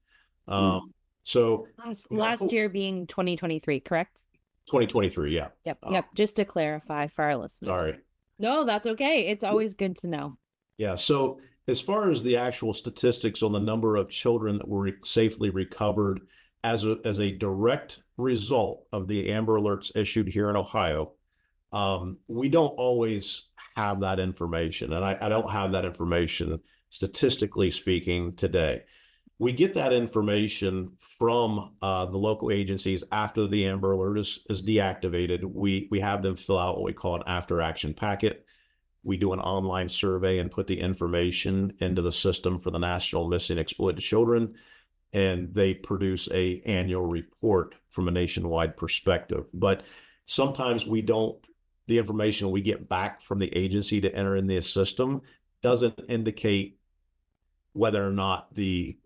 So last year being 2023, correct? 2023, yeah. Yep. Just to clarify for our listeners. Sorry. No, that's okay. It's always good to know. Yeah. So as far as the actual statistics on the number of children that were safely recovered as a direct result of the Amber Alerts issued here in Ohio, we don't always have that information. And I don't have that information, statistically speaking, today. We get that information from the local agencies after the Amber Alert is deactivated. We have them fill out what we call an after action packet. We do an online survey and put the information into the system for the National Missing Exploited Children, and they produce an annual report from a nationwide perspective. But sometimes the information we get back from the agency to enter in the system doesn't indicate whether or not the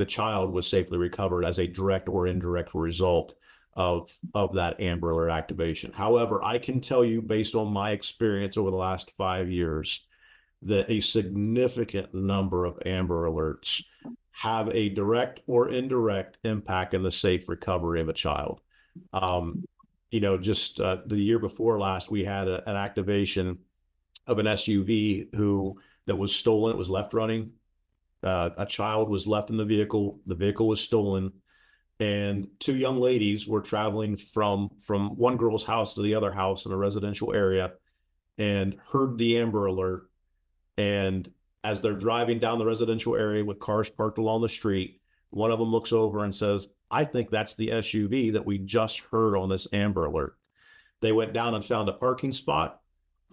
child was safely recovered as a direct or indirect result of that Amber Alert activation. However, I can tell you, based on my experience over the last 5 years, that a significant number of Amber Alerts have a direct or indirect impact in the safe recovery of a child. Just the year before last, we had an activation of an SUV that was stolen. It was left running. A child was left in the vehicle. The vehicle was stolen, and 2 young ladies were traveling from one girl's house to the other house in a residential area, and heard the Amber Alert. And as they're driving down the residential area with cars parked along the street, one of them looks over and says, "I think that's the SUV that we just heard on this Amber Alert." They went down and found a parking spot,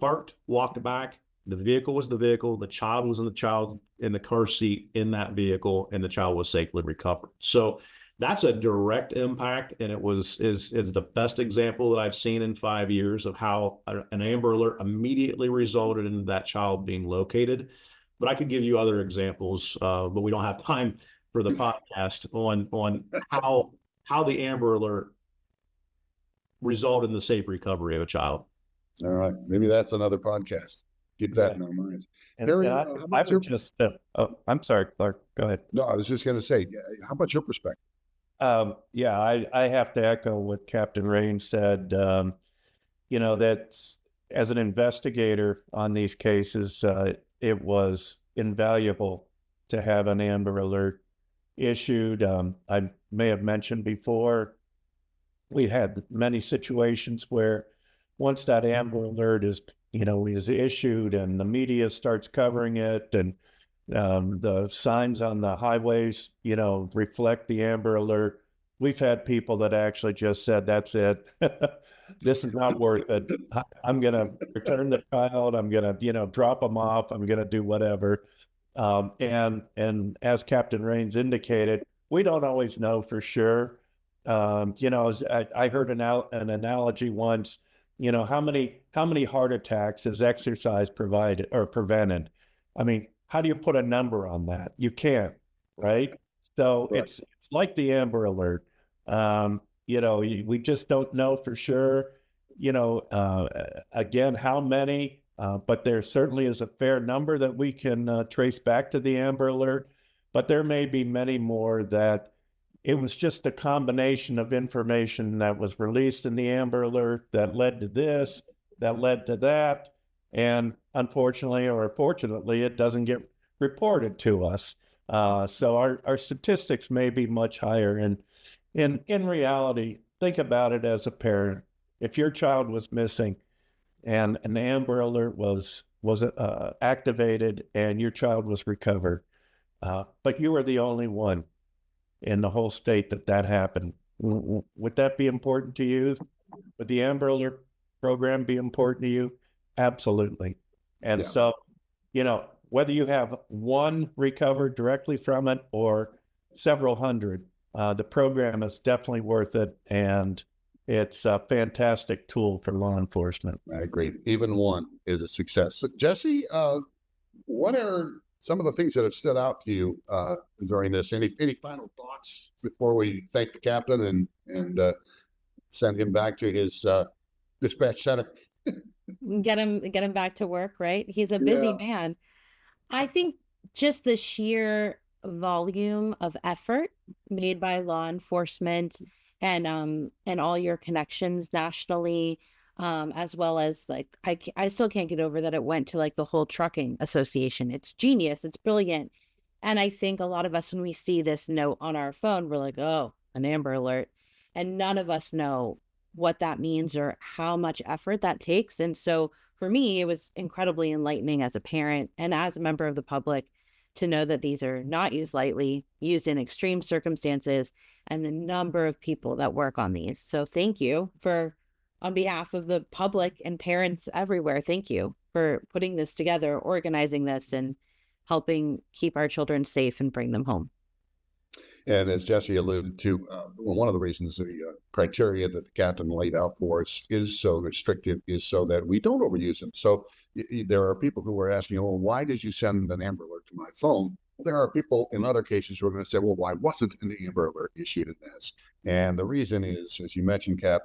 parked, walked back. The vehicle was the vehicle. The child was in the car seat in that vehicle, and the child was safely recovered. So that's a direct impact, and is the best example that I've seen in 5 years of how an Amber Alert immediately resulted in that child being located. But I could give you other examples, but we don't have time for the podcast on how the Amber Alert resulted in the safe recovery of a child. All right, maybe that's another podcast. Keep that in our minds. And Harry, I how about would just, I'm sorry, Clark, go ahead. No, I was just going to say, how about your perspective? Yeah, I have to echo what Captain Rain said. That's, as an investigator on these cases, it was invaluable to have an Amber Alert issued. I may have mentioned before, we had many situations where once that Amber Alert is issued and the media starts covering it, and the signs on the highways, reflect the Amber Alert, we've had people that actually just said, "That's it. This is not worth it. I'm going to return the child. I'm going to, drop them off. I'm going to do whatever." And as Captain Rains indicated, we don't always know for sure. I heard an analogy once. How many heart attacks has exercise provided or prevented? I mean, how do you put a number on that? You can't, right? So Right. it's like the Amber Alert. We just don't know for sure. again, how many? But there certainly is a fair number that we can trace back to the Amber Alert. But there may be many more that it was just a combination of information that was released in the Amber Alert that led to this, that led to that. And unfortunately, or fortunately, it doesn't get reported to us. So our statistics may be much higher. And in reality, think about it as a parent. If your child was missing and an Amber Alert was activated and your child was recovered, but you were the only one in the whole state that happened, would that be important to you? Would the Amber Alert program be important to you? Absolutely. And Yeah. so, whether you have one recovered directly from it or several hundred, the program is definitely worth it. And it's a fantastic tool for law enforcement. I agree. Even one is a success. So, Jesse, what are some of the things that have stood out to you during this? Any final thoughts before we thank the captain and send him back to his dispatch center? Get him back to work, right? He's a busy man. I think just the sheer volume of effort made by law enforcement and all your connections nationally, as well as like I still can't get over that it went to like the whole trucking association. It's genius, it's brilliant. And I think a lot of us, when we see this note on our phone, we're like, oh, an Amber Alert. And none of us know what that means or how much effort that takes. And so for me, it was incredibly enlightening as a parent and as a member of the public to know that these are not used lightly, used in extreme circumstances, and the number of people that work on these. So thank you on behalf of the public and parents everywhere, thank you for putting this together, organizing this, and helping keep our children safe and bring them home. And as Jesse alluded to, one of the reasons the criteria that the captain laid out for us is so restrictive is so that we don't overuse them. So there are people who are asking, well, why did you send an Amber Alert to my phone? Well, there are people in other cases who are going to say, well, why wasn't an Amber Alert issued in this? And the reason is, as you mentioned, Cap,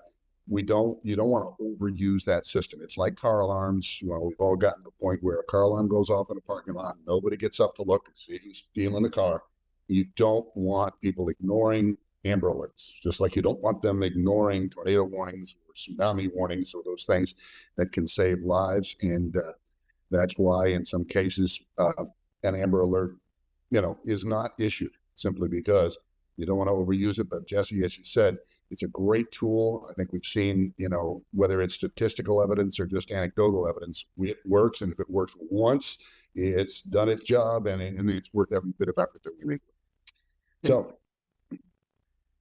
you don't want to overuse that system. It's like car alarms. Well, we've all gotten to the point where a car alarm goes off in a parking lot. Nobody gets up to look and see who's stealing the car. You don't want people ignoring Amber Alerts, just like you don't want them ignoring tornado warnings or tsunami warnings or those things that can save lives. And that's why in some cases an Amber Alert, is not issued simply because you don't want to overuse it. But Jesse, as you said, it's a great tool. I think we've seen, whether it's statistical evidence or just anecdotal evidence, it works. And if it works once, it's done its job, and it's worth every bit of effort that we make. So,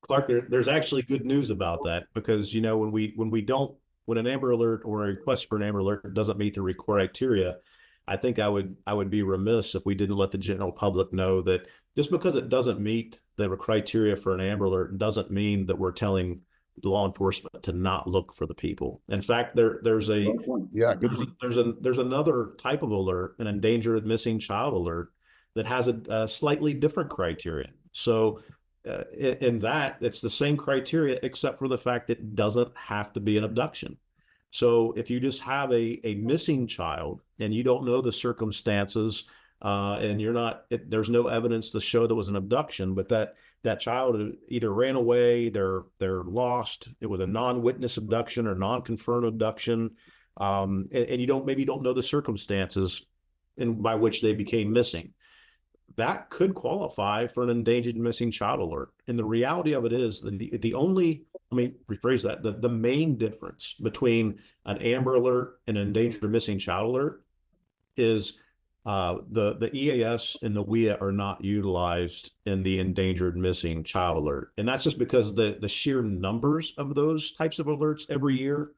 Clark, there's actually good news about that, because when an Amber Alert or a request for an Amber Alert doesn't meet the criteria, I think I would be remiss if we didn't let the general public know that just because it doesn't meet the criteria for an Amber Alert doesn't mean that we're telling law enforcement to not look for the people. In fact, there's another type of alert, an endangered missing child alert, that has a slightly different criteria. So in that, it's the same criteria, except for the fact it doesn't have to be an abduction. So if you just have a missing child and you don't know the circumstances, and there's no evidence to show there was an abduction, but that child either ran away, they're lost, it was a non-witness abduction or non-confirmed abduction, and you maybe don't know the circumstances by which they became missing, that could qualify for an endangered missing child alert. And the reality of it is the main difference between an Amber Alert and an endangered missing child alert is the EAS and the WIA are not utilized in the endangered missing child alert. And that's just because the sheer numbers of those types of alerts every year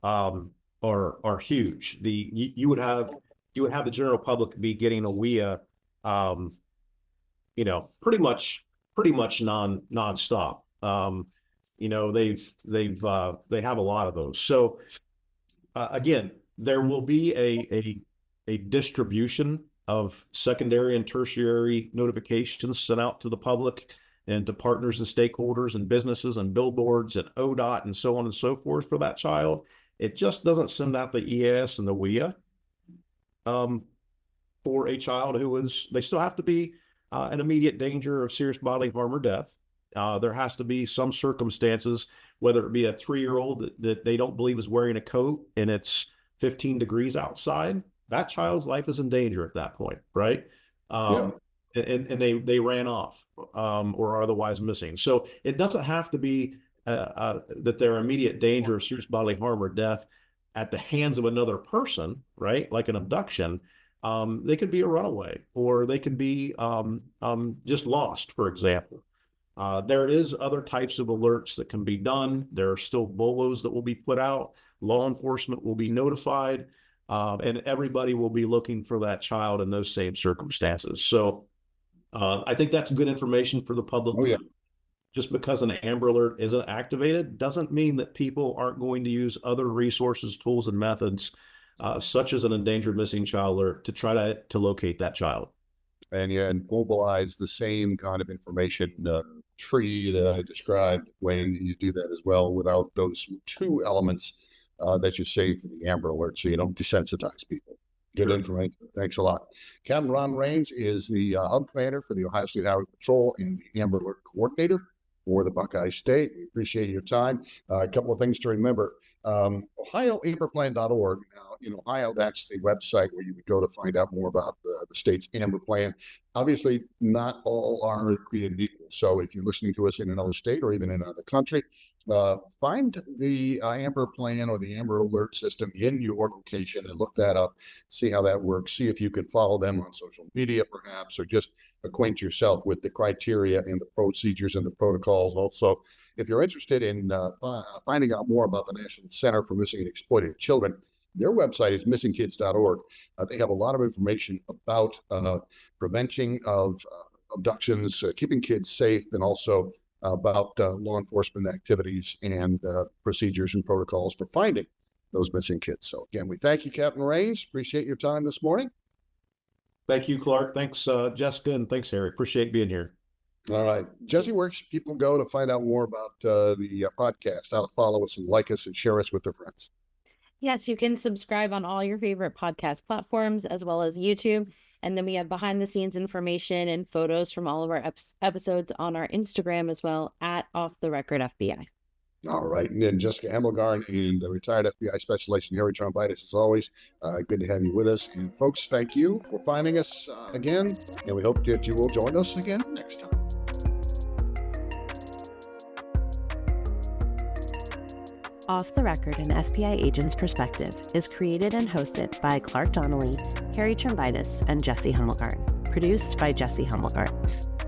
are huge. You would have the general public be getting a WIA pretty much nonstop. They have a lot of those. So again, there will be a distribution of secondary and tertiary notifications sent out to the public and to partners and stakeholders and businesses and billboards and ODOT and so on and so forth for that child. It just doesn't send out the EAS and the WIA for a child they still have to be in immediate danger of serious bodily harm or death. There has to be some circumstances, whether it be a 3-year-old that they don't believe is wearing a coat and it's 15 degrees outside. That child's life is in danger at that point, right? And they ran off or are otherwise missing. So it doesn't have to be that they're in immediate danger of serious bodily harm or death at the hands of another person, right? Like an abduction. They could be a runaway, or they could be just lost, for example. There is other types of alerts that can be done. There are still BOLOs that will be put out. Law enforcement will be notified, and everybody will be looking for that child in those same circumstances. So I think that's good information for the public. Oh, yeah. Just because an Amber Alert isn't activated doesn't mean that people aren't going to use other resources, tools, and methods, such as an endangered missing child alert, to try to locate that child. And mobilize the same kind of information tree that I described, when you do that as well, without those 2 elements that you save for the Amber Alert, so you don't desensitize people. Good information. Thanks a lot. Captain Ron Rains is the hub commander for the Ohio State Highway Patrol and the Amber Alert coordinator for the Buckeye State. We appreciate your time. A couple of things to remember. OhioAmberPlan.org. Now, in Ohio, that's the website where you would go to find out more about the state's Amber Plan. Obviously, not all are created equal. So if you're listening to us in another state or even in another country, find the Amber Plan or the Amber Alert system in your location and look that up, see how that works, see if you could follow them on social media perhaps, or just acquaint yourself with the criteria and the procedures and the protocols. Also, if you're interested in finding out more about the National Center for Missing and Exploited Children, their website is missingkids.org. They have a lot of information about prevention of abductions, keeping kids safe, and also about law enforcement activities and procedures and protocols for finding those missing kids. So again, we thank you, Captain Rains. Appreciate your time this morning. Thank you, Clark. Thanks, Jessica, and thanks, Harry. Appreciate being here. All right. Jesse, where should people go to find out more about the podcast, how to follow us and like us and share us with their friends? Yes, you can subscribe on all your favorite podcast platforms as well as YouTube. And then we have behind the scenes information and photos from all of our episodes on our Instagram as well, at Off the Record FBI. All right. And then Jessica Hamelgarn and the retired FBI Special Agent Harry Trombitas, as always. Good to have you with us. And folks, thank you for finding us again. And we hope that you will join us again next time. Off the Record, an FBI agent's perspective, is created and hosted by Clark Donnelly, Harry Trombitas, and Jesse Hamelgarn. Produced by Jesse Hamelgarn.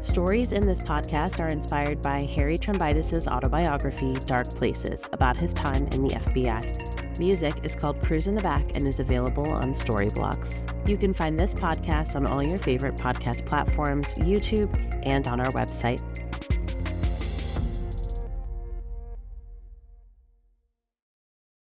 Stories in this podcast are inspired by Harry Trombitas' autobiography, Dark Places, about his time in the FBI. Music is called Cruise in the Back and is available on Storyblocks. You can find this podcast on all your favorite podcast platforms, YouTube, and on our website.